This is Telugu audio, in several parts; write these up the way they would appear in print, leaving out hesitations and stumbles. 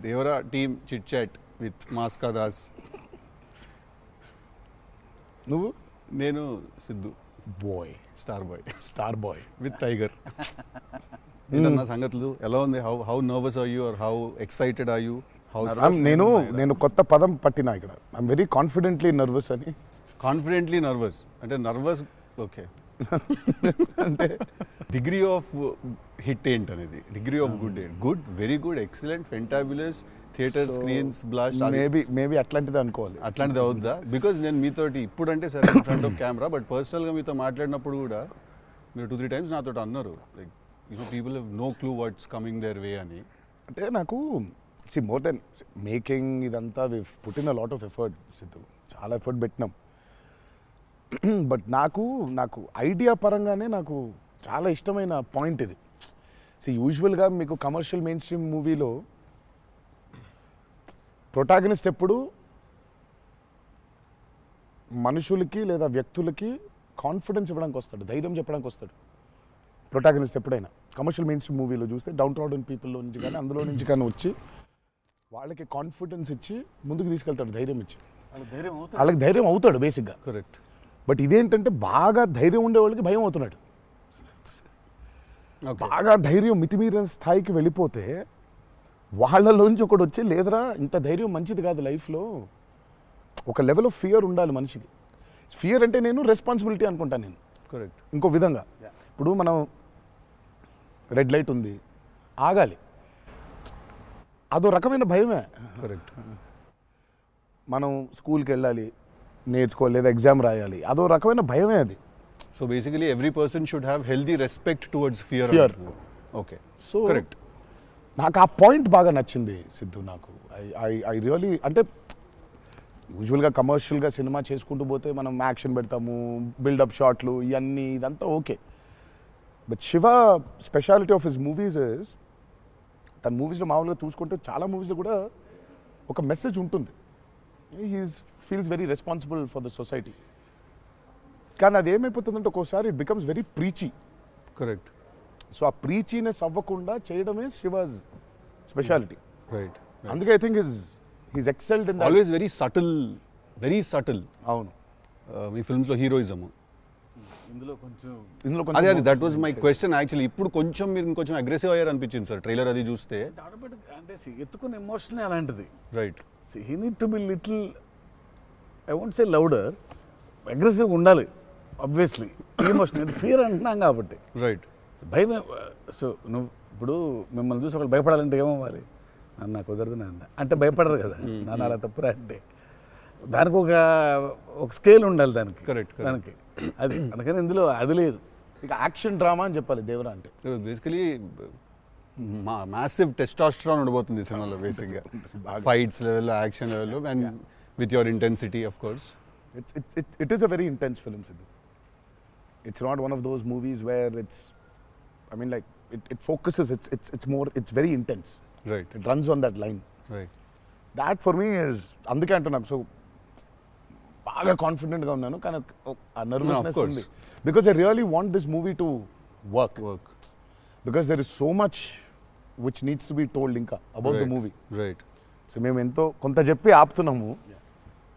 Devara team chit chat with Maska Das. నువ్వు? నేను Siddhu boy, star boy with Tiger. ఏంటన్నా సంగతులు ఎలా ఉంది? How nervous are you are how excited are you? నేను కొత్త పదం పట్టినా ఇక్కడ. ఐఎమ్ వెరీ కాన్ఫిడెంట్లీ నర్వస్ అని. కాన్ఫిడెంట్లీ నర్వస్ అంటే నర్వస్ ఓకే. అంటే డిగ్రీ ఆఫ్ హిట్ ఏంటనేది, డిగ్రీ ఆఫ్ గుడ్ ఏంటి? Good, very good, excellent, fantabulous, theatre screens blast, maybe అట్లాంటిది అనుకోవాలి. అట్లాంటిది అవుద్దా? బికాజ్ నేను మీతోటి ఇప్పుడు అంటే సరే in front of camera, but పర్సనల్గా మీతో మాట్లాడినప్పుడు కూడా మీరు 2-3 times నాతో అన్నారు like people have no clue what's coming their way అని. అంటే నాకు మోర్ దెన్ మేకింగ్ ఇదంతా we put in a lot of effort Siddhu, చాలా ఎఫర్ట్ పెట్టినాం. బట్ నాకు ఐడియా పరంగానే నాకు చాలా ఇష్టమైన పాయింట్ ఇది. యూజువల్గా మీకు కమర్షియల్ మెయిన్ స్ట్రీమ్ మూవీలో ప్రొటాగనిస్ట్ ఎప్పుడు మనుషులకి లేదా వ్యక్తులకి కాన్ఫిడెన్స్ ఇవ్వడానికి వస్తాడు, ధైర్యం చెప్పడానికి వస్తాడు ప్రొటాగనిస్ట్ ఎప్పుడైనా. కమర్షియల్ మెయిన్ స్ట్రీమ్ మూవీలో చూస్తే డౌన్ ట్రాడన్ పీపుల్లో నుంచి కానీ అందులో నుంచి కానీ వచ్చి వాళ్ళకి కాన్ఫిడెన్స్ ఇచ్చి ముందుకు తీసుకెళ్తాడు, ధైర్యం ఇచ్చి. వాళ్ళకి ధైర్యం అవుతాడు బేసిక్గా. కరెక్ట్. బట్ ఇదేంటంటే బాగా ధైర్యం ఉండే వాళ్ళకి భయం అవుతున్నాడు. బాగా ధైర్యం మితిమీరిన స్థాయికి వెళ్ళిపోతే వాళ్ళలోంచి ఒకటి వచ్చి లేదరా ఇంత ధైర్యం మంచిది కాదు లైఫ్లో, ఒక లెవెల్ ఆఫ్ ఫియర్ ఉండాలి మనిషికి. ఫియర్ అంటే నేను రెస్పాన్సిబిలిటీ అనుకుంటాను నేను. కరెక్ట్. ఇంకో విధంగా ఇప్పుడు మనం రెడ్ లైట్ ఉంది, ఆగాలి, అదో రకమైన భయమే. కరెక్ట్. మనం స్కూల్కి వెళ్ళాలి, నేర్చుకోవాలి, లేదా ఎగ్జామ్ రాయాలి, అదో రకమైన భయమే అది. So basically every person should have healthy respect towards fear. Okay. So correct. నాకు ఆ పాయింట్ బాగా నచ్చింది సిద్ధు. నాకు ఐ రియలీ అంటే యూజువల్గా కమర్షియల్గా సినిమా చేసుకుంటూ పోతే మనం యాక్షన్ పెడతాము, బిల్డప్ షాట్లు, ఇవన్నీ ఇదంతా okay. But Shiva speciality of his movies is, తన మూవీస్లో మామూలుగా చూసుకుంటే చాలా మూవీస్లో కూడా ఒక మెసేజ్ ఉంటుంది. Feels very responsible for the society. కానీ అది ఏమైపోతుందంటే ఒక్కోసారి it becomes very preachy. Correct. So ఆ ప్రీచీనెస్ అవ్వకుండా చేయడమే శివాజ్ స్పెషాలిటీ. రైట్. అందుకే I think he's excelled in always very subtle. అవును. మీ ఫిల్మ్స్లో హీరోయిజం ఇందులో కొంచెం అదే that was my question actually. ఇప్పుడు కొంచెం మీరు ఇంకొంచెం అగ్రెసివ్ అయ్యారు అనిపించింది సార్ ట్రైలర్ అది చూస్తే. అంటే ఎత్తుకున్న ఎమోషన్ అలాంటిది. Right. He need to be little, I won't say louder, అగ్రెసివ్గా ఉండాలి ఆబ్వియస్లీ. ఎమోషన్ ఫియర్ అంటున్నాం కాబట్టి. రైట్. భయం. సో నువ్వు ఇప్పుడు మిమ్మల్ని చూసి ఒకళ్ళు భయపడాలంటే ఏమవ్వాలి? నాకు కుదరదు నాన్న అంటే భయపడరు కదా. నాన్న అలా తప్పురా అంటే దానికి ఒక స్కేల్ ఉండాలి దానికి. కరెక్ట్. దానికి అది అందుకని ఇందులో అది లేదు. ఇక యాక్షన్ డ్రామా అని చెప్పాలి దేవరా అంటే. బేసికలీ మ్యాసివ్ టెస్టాస్టెరాన్ ఉండబోతుంది సినిమాలో బేసిక్గా, ఫైట్స్ లెవెల్లో, యాక్షన్ లెవెల్లో, and with your intensity of course. It is a very intense film, Sidhu. It's not one of those movies where like it focuses. It's very intense. Right. It runs on that line. Right. That for me is అందుకే అంటున్నాను. సో బాగా కాన్ఫిడెంట్గా ఉన్నాను, కానీ ఆ నర్వస్నెస్ ఉంది. Because I really want this movie to work. Because there is so much which needs to be told ఇంకా about the movie. Right. So మేము ఎంతో కొంత చెప్పి ఆపుతున్నాము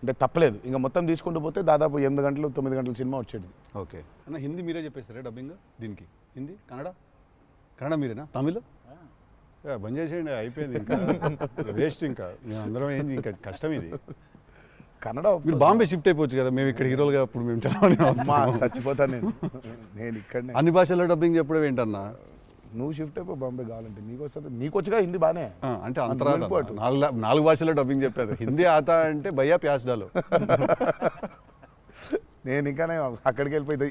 అంటే తప్పలేదు. ఇంకా మొత్తం తీసుకుంటూ పోతే దాదాపు 8 గంటలు 9 గంటల సినిమా వచ్చేది. ఓకే అన్న, హిందీ మీరే చెప్పేస్తారా డబ్బింగ్ దీనికి? హిందీ, కన్నడ మీరేనా? తమిళ్ బంద్ చేసేయండి, అయిపోయింది ఇంకా వేస్ట్. ఇంకా మేము అందరం ఏంది, ఇంకా కష్టం ఇది. కన్నడ మీరు బాంబే షిఫ్ట్ అయిపోవచ్చు కదా, మేము ఇక్కడ హీరోలుగా అప్పుడు మేము చచ్చిపోతాను నేను ఇక్కడనే. అన్ని భాషల్లో డబ్బింగ్ చెప్పడం ఏంటన్నా? నువ్వు షిఫ్ట్ అయిపో బాంబే కావాలంటే, నీకు వస్తుంది, నీకు వచ్చుగా హిందీ బాగానే. అంటే అంతరా 4 భాషల్లో డబ్బింగ్ చెప్పేది. హిందీ ఆతా అంటే భయ్యా ప్యాస్ డాలో. నేను ఇంకానే అక్కడికి వెళ్ళిపోయి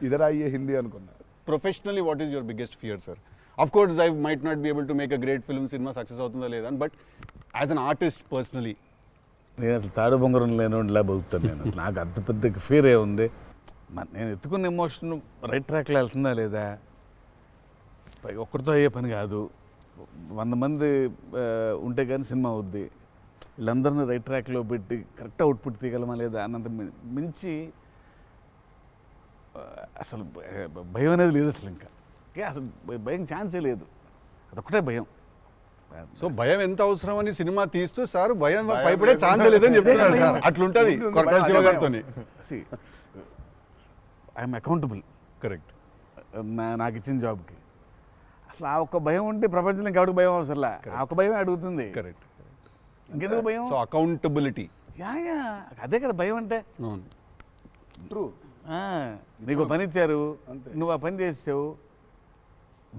ఇదరా అయ్యే హిందీ అనుకున్నా. Professionally what is your biggest fear sir? Of course I might not be able to make a great film, cinema success అవుతుందా లేదా, but as an artist personally నేను అసలు తాడు బొంగరం లేనిలా బతుకుతాను నేను. నాకు అంత పెద్ద ఫియర్ ఏముంది? నేను ఎత్తుకున్న ఎమోషన్ రైట్ ట్రాక్లో వెళ్తుందా లేదా? ఒక్కరితో అయ్యే పని కాదు, 100 మంది ఉంటే కానీ సినిమా అవుద్ది. వీళ్ళందరినీ రైట్ ట్రాక్లో పెట్టి కరెక్ట్ అవుట్పుట్ తీయగలమా లేదా అన్నంత మించి అసలు భయం అనేది లేదు అసలు. ఇంకా అసలు భయం ఛాన్సే లేదు. అదొక్కటే భయం. సో భయం ఎంత అవసరం అని సినిమా తీస్తూ సార్ భయం భయపడే ఛాన్స్ లేదని చెప్తున్నాడు సార్. అట్లుంటది కొరటాల శివ గారితో. I'm accountable. కరెక్ట్. నాకు ఇచ్చిన జాబ్కి అసలు ఆ ఒక్క భయం ఉంటే ప్రపంచంలో ఇంకెవరికి భయం అవసరంలా. ఆ ఒక్క భయం అడుగుతుంది. కరెక్ట్. ఇంకెందుకు భయం? So accountability. యా అదే కదా భయం అంటే. అవును. ట్రూ. నీకు పని ఇచ్చారు, నువ్వు ఆ పని చేసావు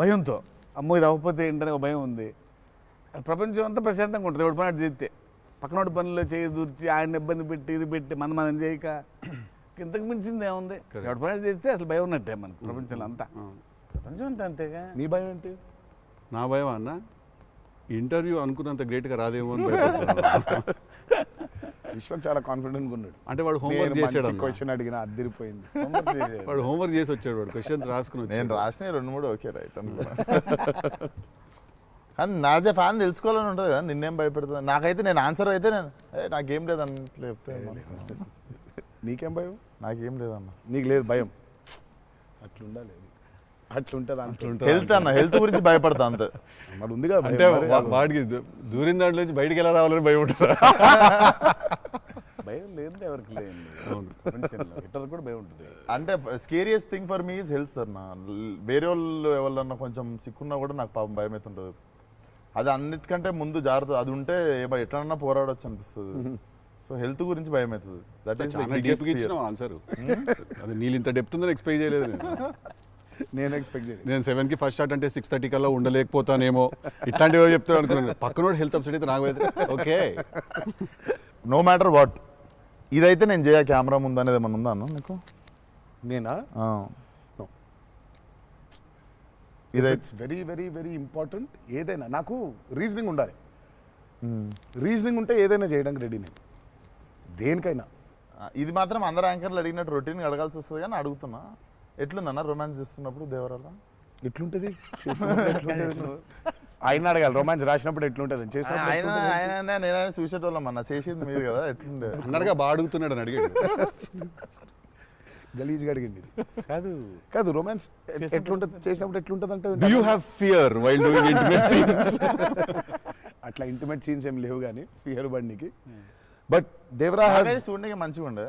భయంతో, అమ్మో ఇది అవ్వకపోతే ఏంటనే ఒక భయం ఉంది. ప్రపంచం అంతా ప్రశాంతంగా ఉంటుంది ఎవడి పని అటు చేస్తే. పక్కనోటి పనుల్లో చేయి దూర్చి ఆయన ఇబ్బంది పెట్టి ఇది పెట్టి మనం చేయక ఇంతకు మించింది ఏముంది? ఎవడి పని అటు చేస్తే అసలు భయం ఉన్నట్టే మనకు ప్రపంచంలో అంతా. ప్రపంచం అంతా అంతేగా. నీ భయం ఏంటి? నా భయం అన్న ఇంటర్వ్యూ అనుకున్నంత గ్రేట్గా రాదేమో అని భయపడుతున్నాను. విశ్వక్ చాలా కాన్ఫిడెంట్గా ఉన్నాడు. అంటే వాడు హోంవర్క్ చేసాడు. క్వశ్చన్ అడిగిన అదిరిపోయింది. వాడు హోంవర్క్ చేసి వచ్చాడు. వాడు క్వశ్చన్స్ రాసుకుని వచ్చాడు. నేను రాసిన 2-3 ఓకే రైట్ అనుకున్నా. కానీ నాజే ఫ్యాన్ తెలుసుకోవాలని ఉంటుంది కదా, నిన్నేం భయపెడుతుంది. నాకైతే నేను ఆన్సర్ అయితే నాకేం లేదన్న చెప్తే. నీకేం భయం? నాకేం లేదన్న. నీకు లేదు భయం? అట్లుండాలి. అట్లుంటుంది. హెల్త్ అన్న, హెల్త్ గురించి భయపడతా అంతే. మరి ఉంది కదా. అంటే వాడికి దూరిన దాంట్లో నుంచి బయటికి ఎలా రావాలని భయం ఉంటుంది. భయం లేదు ఎవరికి లేదు. ప్రపంచంలో ఇతరులకు కూడా భయం ఉంటుంది. అంటే scariest thing for me is health అన్న. వేరే వాళ్ళు ఎవరన్నా కొంచెం సిక్కున్నా కూడా నాకు పాపం భయం అవుతుంటుంది. అది అన్నిటికంటే ముందు జాగ్రత్త. అది ఉంటే ఎట్లన్నా పోరాడొచ్చు అనిపిస్తుంది. సో హెల్త్ గురించి భయం అవుతుంది. That is answer. అది నీళ్ళు ఇంత డెప్త్ ఉందని ఎక్స్పెక్ట్ చేయలేదు నేను ఎక్స్పెక్ట్ చేయలేదు. నేను 7కి ఫస్ట్ షాట్ అంటే 6:30 కల్లా ఉండలేకపోతానేమో ఇట్లాంటివి చెప్తాను అనుకున్నాను. పక్కనోడు హెల్త్ అప్సెట్ అయితే నాకు ఓకే. నో మ్యాటర్ వాట్ ఇదైతే నేను చేయ కెమెరా ముందు అనేది ఏమన్నా ఉందా అన్న నీకు? నేనా? ఇదైతే వెరీ వెరీ వెరీ ఇంపార్టెంట్. ఏదైనా నాకు రీజనింగ్ ఉండాలి. రీజనింగ్ ఉంటే ఏదైనా చేయడానికి రెడీ నేను, దేనికైనా. ఇది మాత్రం అందరు యాంకర్లు అడిగినట్టు రొటీన్ అడగాల్సి వస్తుంది. కానీ అడుగుతున్నా, ఎట్లుందన్న రొమాన్స్ చేస్తున్నప్పుడు దేవరాల? ఎట్లుంటుంది ఆయన అడగాలి. రొమాన్స్ రాసినప్పుడు ఎట్లుంటుంది ఆయన నేనైనా చూసేటోళ్ళం అన్న. చేసేది మీరు కదా, ఎట్లుండే అన్నట్టుగా బాగా అడుగుతున్నాడు అని అడిగాడు. గలీజ్గా అడిగింది. కాదు కాదు రొమాన్స్ ఎట్లుంటుంది చేసినప్పుడు ఎట్లుంటుంది అంటే, Do you have fear while doing intimate scenes? అట్లా ఇంటిమేట్ సీన్స్ ఏం లేవు కానీ ఫియర్ బండికి. బట్ దేవరా చూడడానికి మంచిగా ఉండే,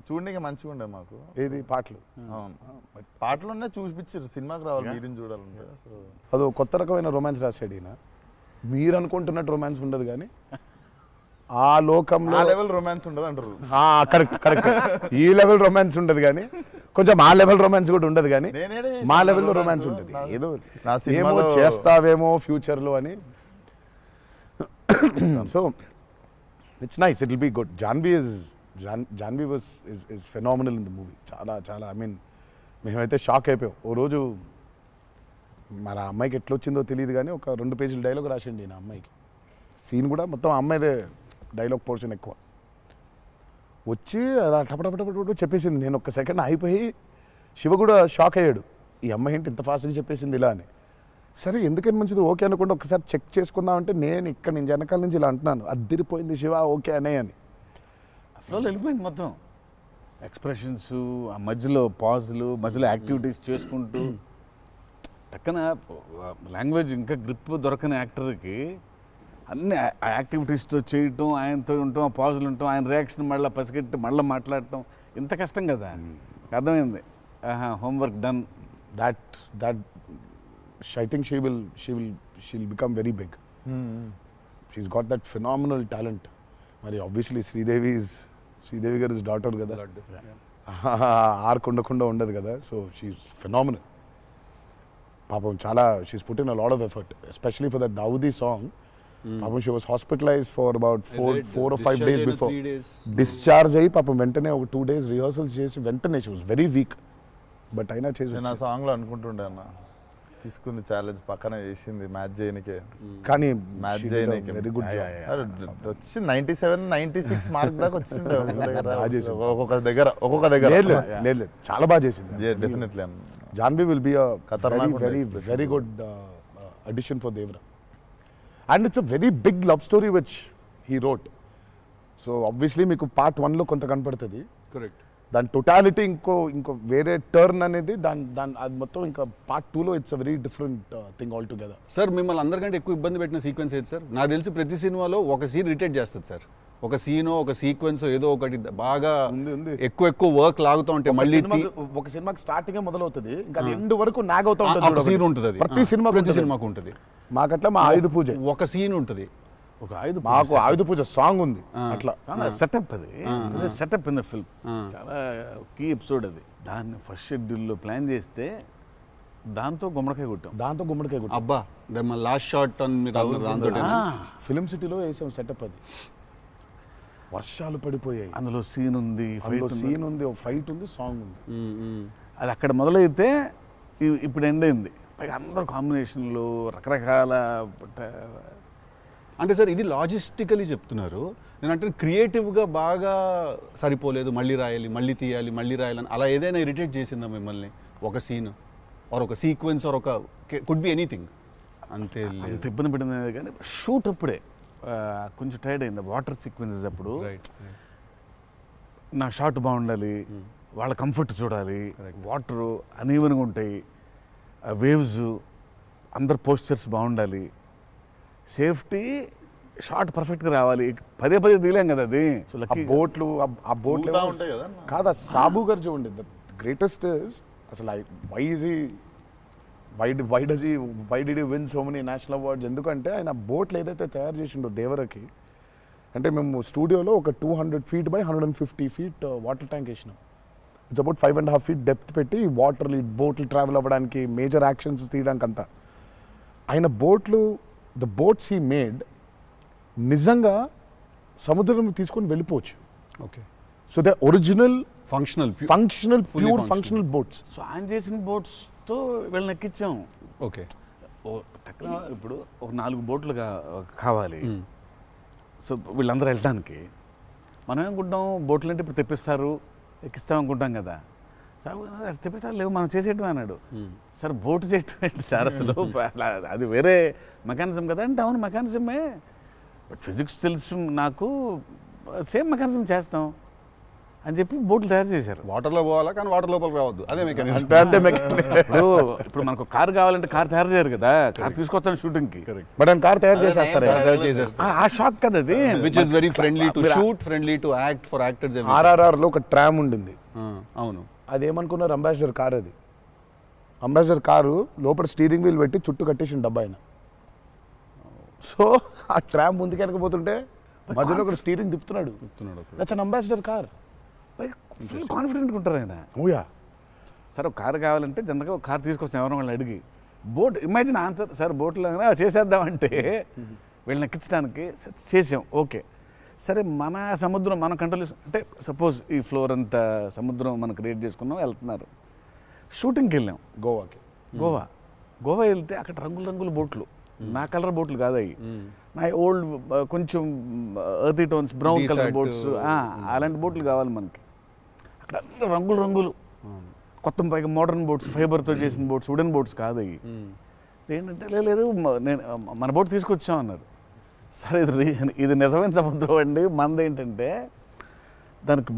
చూడడానికి మంచిగా ఉండే మాకు. ఏది పాటలు? అవును, పాటలున్నా చూపించారు. సినిమాకి రావాలి మీరిని చూడాలంటే. సో అదో కొత్త రకమైన రొమాన్స్ రాశాడు ఈయన. మీరు అనుకుంటున్నట్టు రొమాన్స్ ఉండదు కానీ ఆ లోకంలో ఆ లెవెల్ రొమాన్స్ ఉండదు అంటారు. Correct correct. ఈ లెవెల్ రొమాన్స్ ఉండదు కానీ కొంచెం ఆ లెవెల్ రొమాన్స్ కూడా ఉండదు కానీ మా లెవెల్లో రొమాన్స్ ఉంటుంది. ఏదో ఏమో చేస్తావేమో ఫ్యూచర్లో అని. So it's nice, it will be good. Janhvi is phenomenal in the movie. చాలా చాలా ఐ మీన్ మేమైతే షాక్ అయిపోయాం. ఓ రోజు మరి ఆ అమ్మాయికి ఎట్లా వచ్చిందో తెలియదు కానీ ఒక 2 పేజీల డైలాగ్ రాసిండి నా అమ్మాయికి. సీన్ కూడా మొత్తం అమ్మాయిదే డైలాగ్ పోర్షన్ ఎక్కువ. వచ్చి అలా టపటపటపట చెప్పేసింది. నేను ఒక్క సెకండ్ అయిపోయి శివ కూడా షాక్ అయ్యాడు. ఈ అమ్మాయి ఏంటి ఇంత ఫాస్ట్గా చెప్పేసింది ఇలా అని. సరే ఎందుకని మంచిది ఓకే అనుకుంటే ఒకసారి చెక్ చేసుకుందామంటే నేను వెనకాల నుంచి ఇలా అంటున్నాను, అద్దిరిపోయింది శివ ఓకే అనే అని. ఫ్లోలో వెళ్ళిపోయింది మొత్తం. ఎక్స్ప్రెషన్స్, ఆ మధ్యలో పాజులు, మధ్యలో యాక్టివిటీస్ చేసుకుంటూ టక్కన లాంగ్వేజ్ ఇంకా గ్రిప్ దొరకని యాక్టర్కి అన్ని ఆ యాక్టివిటీస్తో చేయటం, ఆయనతో ఉండటం, ఆ పాజులు ఉండటం, ఆయన రియాక్షన్ మళ్ళీ పసిగట్టి మళ్ళీ మాట్లాడటం ఇంత కష్టం కదా. అర్థమైంది. Homework done. That I think she'll become very big. She's got that phenomenal talent. మరి obviously శ్రీదేవి గారి డాటర్ కదా, ఆర్క్ ఉండకుండా ఉండదు కదా. So she is phenomenal. పాపం చాలా she is put in a lot of effort, especially for that Daavudi song. పాపం she was hospitalised for about 4 or 5 days before. Discharge అయ్యి పాపం వెంటనే ఒక 2 days రిహర్సల్స్ చేసి వెంటనే she was very weak. But అయినా చేసి నేను ఆ సాంగ్లో అనుకుంటుండే అన్న, తీసుకుంది ఛాలెంజ్ పక్కన చేసింది మ్యాచ్ చేయనికే. కానీ మ్యాచ్ చేయనికే వెరీ గుడ్ జాబ్. వచ్చి 97, 96 మార్క్ దాకా వచ్చిండే ఒక్కొక్క దగ్గర. లేదు చాలా బాగా చేసింది. Definitely Janhvi will be very good addition for Devara. And it's a very big love story which he wrote. So obviously మీకు పార్ట్ 1లో కొంత కనపడుతుంది. కరెక్ట్. దాని టోటాలిటీ ఇంకో వేరే టర్న్ అనేది దాని అది మొత్తం ఇంకా పార్ట్ 2లో it's a very different thing all together. Sir మిమ్మల్ని అందరికంటే ఎక్కువ ఇబ్బంది పెట్టిన సీక్వెన్స్ ఏది సార్? నాకు తెలిసి ప్రతి సినిమాలో ఒక సీన్ రిటేట్ చేస్తుంది సార్. ఒక సీనో ఒక సీక్వెన్స్ ఏదో ఒకటి బాగా ఎక్కువ వర్క్ లాగుతూ ఉంటే మళ్ళీ ఒక సినిమాకి స్టార్టింగ్ మొదలవుతుంది ఇంకా ఎండ్ వరకు నాగవుతా ఉంటుంది. సీన్ ఉంటుంది, ప్రతి సినిమాకు ఉంటుంది. మాకట్లా మా ఆయుధ పూజ ఒక సీన్ ఉంటుంది, ఒక ఆయుధ మాకు ఆయుధ పూజ సాంగ్ ఉంది. అట్లా సెటప్ అది సెటప్ ఇన్ ద ఫిల్మ్ చాలా కీ ఎపిసోడ్ అది. దాన్ని ఫస్ట్ షెడ్యూల్లో ప్లాన్ చేస్తే దాంతో గుమ్మడికాయ కొట్టాం. అబ్బా లాస్ట్ షాట్ దాంతో ఫిలిం సిటీలో వేసాం సెటప్. అది వర్షాలు పడిపోయాయి, అందులో సీన్ ఉంది, సీన్ ఉంది, ఫైట్ ఉంది, సాంగ్ ఉంది. అది అక్కడ మొదలైతే ఇప్పుడు ఎండ్ అయింది. పైగా అందరూ కాంబినేషన్లు రకరకాల. అంటే సార్ ఇది లాజిస్టికలీ చెప్తున్నారు, నేను అంటే క్రియేటివ్గా బాగా సరిపోలేదు, మళ్ళీ రాయాలి, మళ్ళీ తీయాలి, మళ్ళీ రాయాలని అలా ఏదైనా ఇరిటేట్ చేసిందా మిమ్మల్ని? ఒక సీన్ ఆర్ ఒక సీక్వెన్స్ ఆర్ ఒక కుడ్ బి ఎనీథింగ్ అంతే ఇబ్బంది పడింది. కానీ షూట్ అప్పుడే కొంచెం టైర్డ్ అయింది. వాటర్ సీక్వెన్సెస్ అప్పుడు నా షాట్ బాగుండాలి, వాళ్ళ కంఫర్ట్ చూడాలి, వాటరు అనీవెన్గా ఉంటాయి, వేవ్స్, అందరు పోస్చర్స్ బాగుండాలి, సేఫ్టీ షాట్ పర్ఫెక్ట్గా రావాలి. పదే తీలేం కదా అది. బోట్లు ఉంటాయి కదా కాదా? సాబు గారు చూడండి, ద గ్రేటెస్ట్ అసలు why did you win so many national awards? ఎందుకంటే ఆయన బోట్లు ఏదైతే తయారు చేసిండో దేవరకి, అంటే మేము స్టూడియోలో ఒక 200 feet by 150 feet water tank వేసినాం. ఇట్స్ అబౌట్ 5.5 feet డెప్త్ పెట్టి బోట్లు ట్రావెల్ అవ్వడానికి, మేజర్ యాక్షన్స్ తీయడానికి అంతా. ఆయన ద బోట్స్ హీ మేడ్ నిజంగా సముద్రం తీసుకొని వెళ్ళిపోవచ్చు. Okay, so they original functional pure functional boats. So ఆయన చేసిన బోట్స్తో వీళ్ళని ఎక్కించాం. ఓకే, ఇప్పుడు ఒక 4 బోట్లు కావాలి. సో వీళ్ళందరూ వెళ్ళడానికి మనం ఏమనుకుంటాం, బోట్లు అంటే ఇప్పుడు తెప్పిస్తారు, ఎక్కిస్తాం అనుకుంటాం కదా. సార్ తెప్పిస్తారు, లేవు మనం చేసేయటం అన్నాడు. సార్ బోటు చేయటం ఏంటి సార్ అసలు? అది వేరే మెకానిజం కదా అంటే, అవును మెకానిజమే, బట్ ఫిజిక్స్ తెలుసు నాకు, సేమ్ మెకానిజం చేస్తాం అని చెప్పి బోట్లు తయారు చేశారు. వాటర్లో పోవాలా కానీ వాటర్ లోపలికి రావద్దు, అదే మెకానిజం. ఇప్పుడు మనకు కార్ కావాలంటే కార్ తయారు చేయరు కదా, కార్ తీసుకొస్తాను షూటింగ్కి, బట్ ఆయన కార్ తయారు చేసేస్తారు. ఆ షాక్ కదా అది, which is very friendly to shoot, friendly to act for actors. RRRలో ఒక ట్రామ్ ఉండింది. అవును, అదేమనుకున్నారు, అంబాసిడర్ కార్. అది అంబాసిడర్ కారు లోపల స్టీరింగ్ వీల్ పెట్టి చుట్టూ కట్టేసిన డబ్బా ఆయన. సో ఆ ట్రామ్ ముందుకు వెనకపోతుంటే మధ్యలో ఒక స్టీరింగ్ తిప్పుతున్నాడు. That's an Ambassador car. కాన్ఫిడెంట్గా ఉంటారు ఆయన. ఓయా, సార్ ఒక కారు కావాలంటే జనరల్గా ఒక కారు తీసుకొస్తాం ఎవరైనా వాళ్ళని అడిగి. బోట్ ఇమాజిన్ ఆన్సర్, సార్ బోట్లో చేసేద్దామంటే వీళ్ళని ఎక్కించడానికి చేసాం. ఓకే, సరే మన సముద్రం మన కంట్రోల్ అంటే సపోజ్ ఈ ఫ్లోర్ అంతా సముద్రం మనం క్రియేట్ చేసుకున్నాం, వెళ్తున్నారు. షూటింగ్కి వెళ్ళాం గోవా వెళ్తే అక్కడ రంగుల బోట్లు, నా కలర్ బోట్లు కాదు అవి, నా ఓల్డ్ కొంచెం ఎర్తీ టోన్స్ బ్రౌన్ కలర్ బోట్స్, అలాంటి బోట్లు కావాలి మనకి. అక్కడ అన్ని రంగులు కొత్త పైగా మోడర్న్ బోట్స్, ఫైబర్తో చేసిన బోట్స్, వుడెన్ బోట్స్ కాదు అవి. ఏంటంటే లేదు నేను మన బోట్ తీసుకొచ్చాం అన్నారు. సరే ఇది నిజమైన సముద్రం అండి, మనది ఏంటంటే దానికి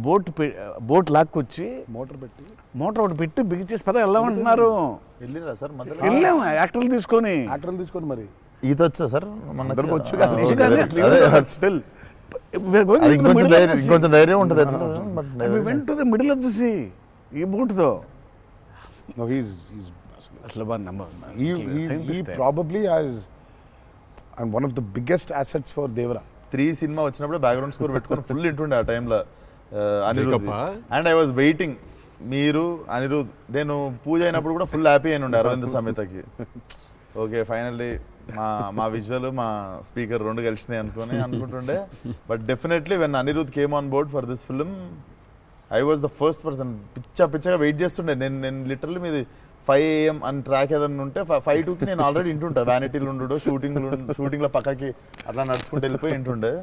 బోట్ లాక్కొచ్చి మోటార్ ఒకటి పెట్టి బిగించేసి పద వెళ్దామంటున్నారు. వెళ్ళిరా సార్? వెళ్ళాము యాక్టర్లు తీసుకొని మరి ఈత వచ్చా సార్? వచ్చు, ఇంకొంచెం ధైర్యం ఉంటుంది. వెంట మిడిల్ ఆఫ్ ది సీ ఈ బోట్తో అసలు probably has and one of the biggest assets for Devara. 3 cinema వచ్చినప్పుడు బ్యాక్గ్రౌండ్ స్కోర్ పెట్టుకొని ఫుల్ ఇంటుండే ఆ టైంలో Anirudh. And I was waiting, మీరు అనిరుద్ నేను పూజ అయినప్పుడు కూడా ఫుల్ హ్యాపీ అయిన ఉండే అరవింద్ సమేతకి. ఓకే ఫైనల్లీ మా విజువల్ మా స్పీకర్ 2 కలిసినాయి అనుకుంటుండే. But definitely when Anirudh came on board for this film I was the first person. పిచ్చగా వెయిట్ చేస్తుండే. నేను లిటరల్లీ మీది 5 AM అని ట్రాక్ ఏదన్నా ఉంటే 5:02కి నేను ఆల్రెడీ ఇంటుంటా. వ్యానిటీలు ఉండు, షూటింగ్లో పక్కకి అట్లా నడుచుకుంటూ వెళ్ళిపోయి ఇంటుండే.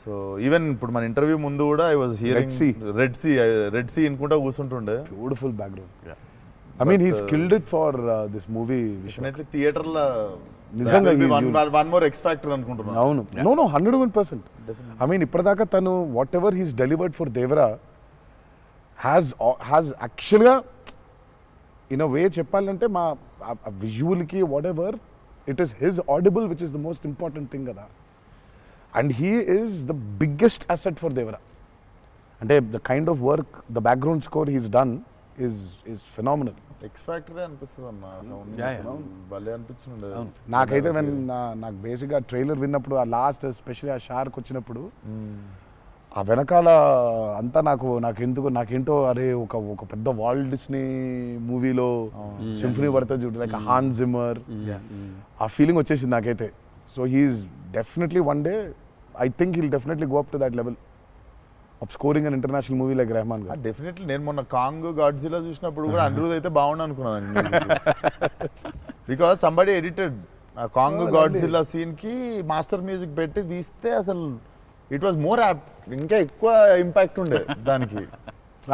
సో ఈవెన్ ఇప్పుడు మన ఇంటర్వ్యూ ముందు కూడా I was hearing Red Sea అనుకుంటా కూర్చుంటుండే. Beautiful background. I mean he's killed it for this movie. Definitely theater la నిజంగా one more X factor అనుకుంటున్నా. అవును, no 101%. I mean ఇప్పటిదాకా తను whatever he's delivered for Devara has యాక్చువల్గా ఇన్ అ వే చెప్పాలంటే మా విజువల్కి whatever it is his audible which is the most important thing కదా. And he is the biggest asset for Devara. అంటే the kind of work the background score he's done is phenomenal. X factor అనిపిస్తుంది అన్న సౌండ్ భలే అనిపించింది. నాకైతే నాకు బేసిక్గా ట్రైలర్ విన్నప్పుడు ఆ లాస్ట్ ఎస్పెషల్లీ ఆ షార్క్ వచ్చినప్పుడు ఆ వెనకాల అంతా నాకేంటో అరే ఒక పెద్ద వాల్ట్ డిస్నీ మూవీలో సింఫనీ పడుతుంది చూడు, లైక్ హాన్ జిమ్మర్, ఆ ఫీలింగ్ వచ్చేసింది నాకైతే. So he's definitely one day I think he'll definitely go up to that level of scoring an international movie like Rahman garu. Definitely నేను మొన్న కాంగ్ గాడ్జిలా చూసినప్పుడు కూడా అనిరుద్ అయితే బాగుండు అనుకున్నాను. బికాస్ సంబడి ఎడిటెడ్ ఆ కాంగ్ గాడ్జిలా సీన్ కి మాస్టర్ మ్యూజిక్ పెట్టి తీస్తే అసలు ఇట్ వాజ్ మోర్ యాప్ట్, ఇంకా ఎక్కువ ఇంపాక్ట్ ఉండే దానికి.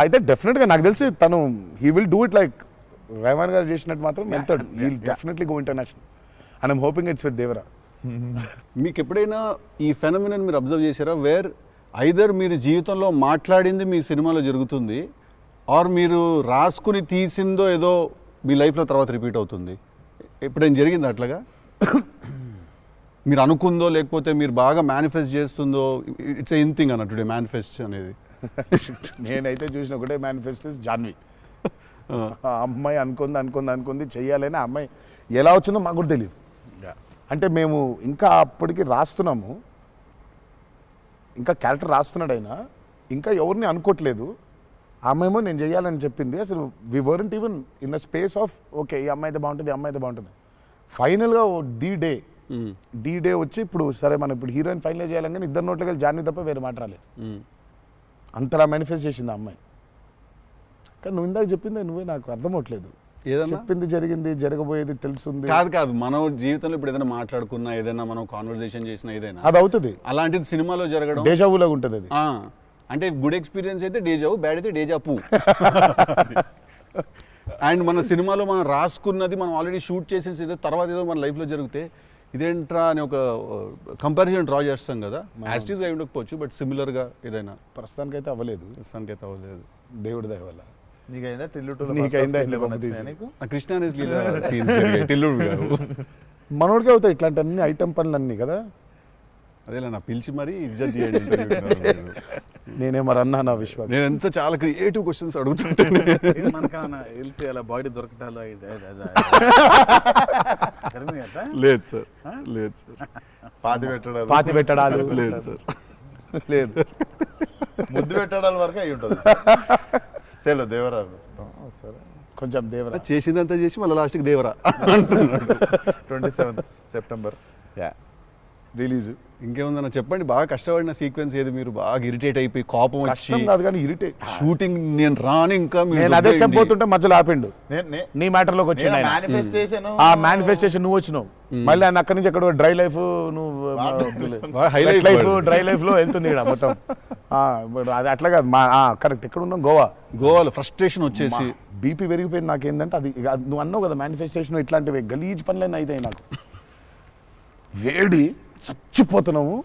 అయితే డెఫినెట్గా నాకు తెలిసి తను he will do it like Rahman garu చేసినట్టు మాత్రం వెళ్తాడు. He will definitely go international and I'm hoping it's with Devara. మీకు ఎప్పుడైనా ఈ ఫెనమినన్ మీరు అబ్జర్వ్ చేశారా, వేర్ ఐదర్ మీరు జీవితంలో మాట్లాడింది మీ సినిమాలో జరుగుతుంది, ఆర్ మీరు రాసుకుని తీసిందో ఏదో మీ లైఫ్లో తర్వాత రిపీట్ అవుతుంది? ఎప్పుడైనా జరిగింది అట్లాగా? మీరు అనుకుందో లేకపోతే మీరు బాగా మేనిఫెస్ట్ చేస్తుందో? ఇట్స్ ఎ థింగ్ అన్న టుడే మేనిఫెస్ట్ అనేది. నేనైతే చూసిన ఒకటే మేనిఫెస్టో జాన్వి. ఆ అమ్మాయి అనుకుంది చెయ్యాలని. ఆ అమ్మాయి ఎలా వచ్చిందో మాకు కూడా తెలియదు. అంటే మేము ఇంకా అప్పటికి రాస్తున్నాము, ఇంకా క్యారెక్టర్ రాస్తున్నాడు అయినా ఇంకా ఎవరిని అనుకోవట్లేదు. ఆ అమ్మాయేమో నేను చెయ్యాలని చెప్పింది. అసలు we weren't even in the space of okay ఈ అమ్మాయి అయితే బాగుంటుంది, ఈ అమ్మాయి అయితే బాగుంటుంది. ఫైనల్గా డి డే వచ్చి ఇప్పుడు సరే మనం ఇప్పుడు హీరోయిన్ ఫైనల్ చేయాలని ఇద్దరు నోట్లకి వెళ్ళి జాన్వి తప్ప వేరే మాట రాలేదు. అంతలా మేనిఫెస్ట్ చేసింది ఆ అమ్మాయి. కానీ నువ్వు ఇందాక చెప్పింది నువ్వే నాకు అర్థం అవట్లేదు. చెప్పింది జరిగింది, జరగబోయేది తెలుసుంది. కాదు మనం జీవితంలో ఇప్పుడు ఏదైనా మాట్లాడుకున్నా, ఏదైనా మనం కాన్వర్సేషన్ చేసినా, ఏదైనా అది అవుతుంది. అలాంటిది సినిమాలో జరగడం డేజావులాగా ఉంటుంది అది. అంటే గుడ్ ఎక్స్పీరియన్స్ అయితే డేజావు, బ్యాడ్ అయితే డేజాపు. అండ్ మన సినిమాలో మనం రాసుకున్నది మనం ఆల్రెడీ షూట్ చేసేసి ఏదో తర్వాత ఏదో మన లైఫ్లో జరిగితే ఇదేంట్రా అని ఒక కంపారిజన్ డ్రా చేస్తాం కదా. యాస్టీస్గా అయి ఉండకపోవచ్చు, బట్ సిమిలర్గా ఏదైనా. ప్రస్తుతానికైతే అవ్వలేదు. దేవుడి దయ వల్ల. నీకైందా కృష్ణ టిల్లుడు మనోడికి అవుతాయి ఇట్లాంటి అన్ని ఐటమ్ పనులు అన్నీ కదా. అదేలా నా పిలిచి మరీ ఇజ్జత్ తీయండి. నేనే మరి అన్నా నా విశ్వాసం. నేను ఎంత చాలా క్రియేటివ్ క్వశ్చన్స్ అడుగుతుంటాను. వెళ్తే అలా బాడీ దొరకటాలు లేదు సార్, పాతి పెట్టడాలు లేదు సార్, లేదు ముద్దు పెట్టడాల వరకు అయి ఉంటుంది. సెలవు దేవరా సరే కొంచెం దేవరా చేసిందంతా చేసి మళ్ళీ లాస్ట్కి దేవరా 27th September రిలీజ్. ఇంకేముందన్న చెప్పండి. బాగా కష్టపడిన సీక్వెన్స్ ఏది? మీరు బాగా ఇరిటేట్ అయిపోయి కోపం వచ్చి కాదు కానీ ఇరిటేట్ షూటింగ్ నేను రాను ఇంకా నేను అదే చెప్పబోతుంటే మధ్యలో ఆపిండు. నీ మ్యాటర్లోకి వచ్చింది ఆ మేనిఫెస్టేషన్. నువ్వు వచ్చినావు మళ్ళీ ఆయన అక్కడి నుంచి ఎక్కడ డ్రై లైఫ్ డ్రై లైఫ్ లో వెళ్తుంది ఇక్కడ మొత్తం. అది అట్లా కాదు కరెక్ట్. ఎక్కడ ఉన్నాం? గోవాలో ఫ్రస్ట్రేషన్ వచ్చేసి బీపీ పెరిగిపోయింది. నాకేందంటే అది నువ్వు అన్నావు కదా మేనిఫెస్టేషన్ ఇట్లాంటివి గలీజ్ పనులన్నీ అయితే నాకు వేడి చచ్చిపోతున్నాము.